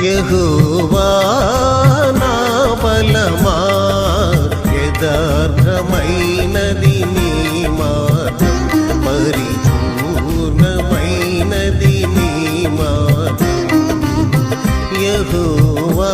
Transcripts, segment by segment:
యెహోవా నా బలమా యథార్థమైనది నీ మార్గం పరిపూర్ణమైనది నీ మార్గం యెహోవా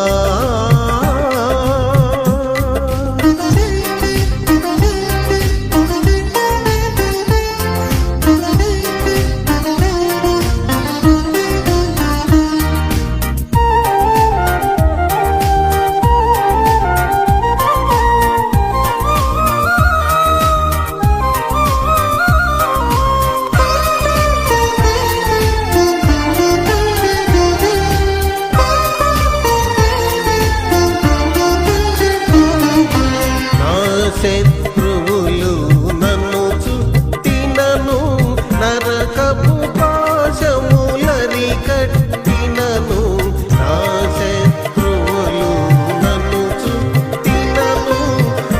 శత్రువులు నన్ను చుట్టినను నరకపు పాశములరి కట్టినను నా శత్రువులు నన్ను చుట్టినను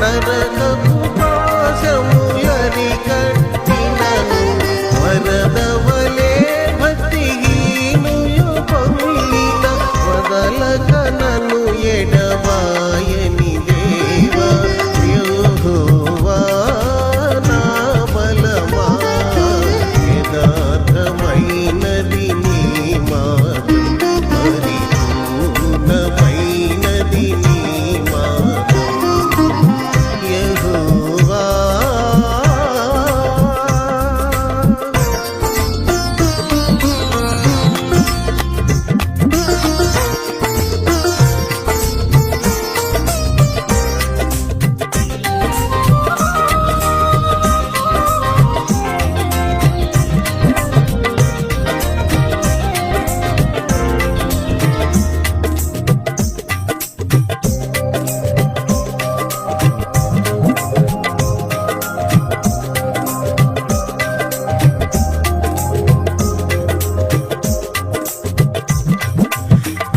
నరకపు పాశములరి కట్టినను వరదవలే భక్తిహీనులు పొందిన వదలక నన్ను ఎడబాయని దేవా యెహోవా నా బలమా యథార్థమైనది నీ మార్గం పరిపూర్ణమైనది నీ మార్గం యెహోవా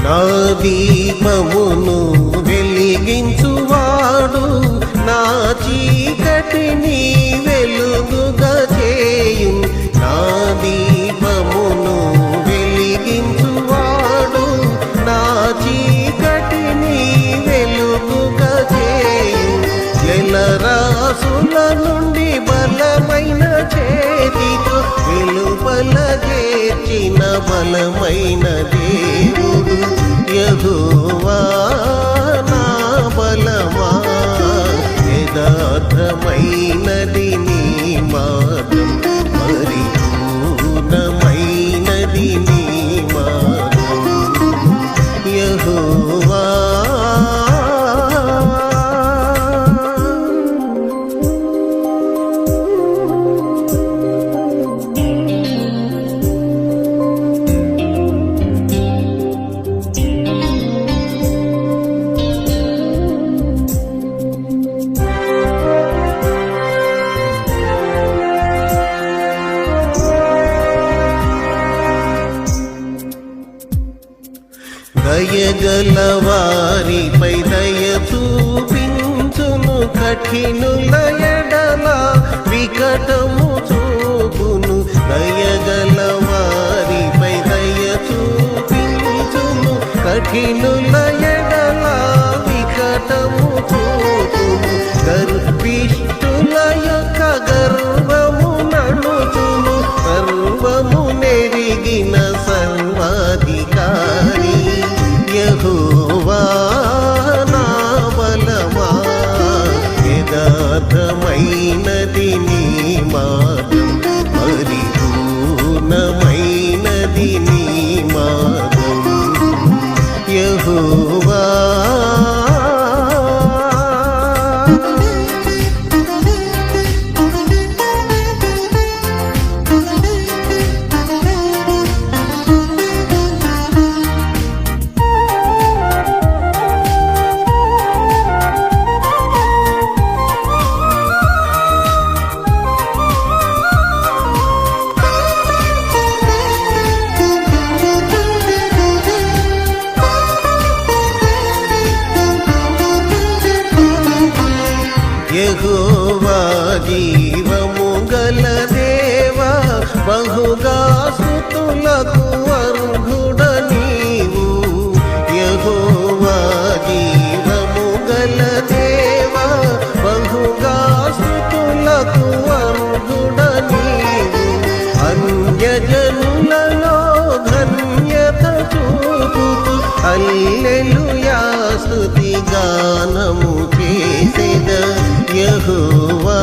నా దీపమును వెలిగించువాడు నా చీకటిని వెలుగుగా చేయు నా దీపమును వెలిగించువాడు నా చీకటిని వెలుగుగా చేయు జలరాసుల నుండి బలమైన చేతితో వెలుపల చేర్చిన బలమైన దేవుడు యెహోవా నా బలమా యథార్థమైనది నీ మార్గం పరిపూర్ణమైనది నీ మార్గం యెహోవా దయగల వారిపై దయ చూపించును కఠినుల ఎడల వికటము చూపును దయగల వారిపై దయ చూపించును కఠినుల ఎడల వికటము చూపును గర్విష్ఠుల యొక్క గర్వము నడుచును సర్వము నెరిగిన సర్వాధికారి యెహోవా నా బలమా యథార్థమైనది నీ మార్గం పరిపూర్ణమైనది నీ మార్గం యెహోవా యెహోవా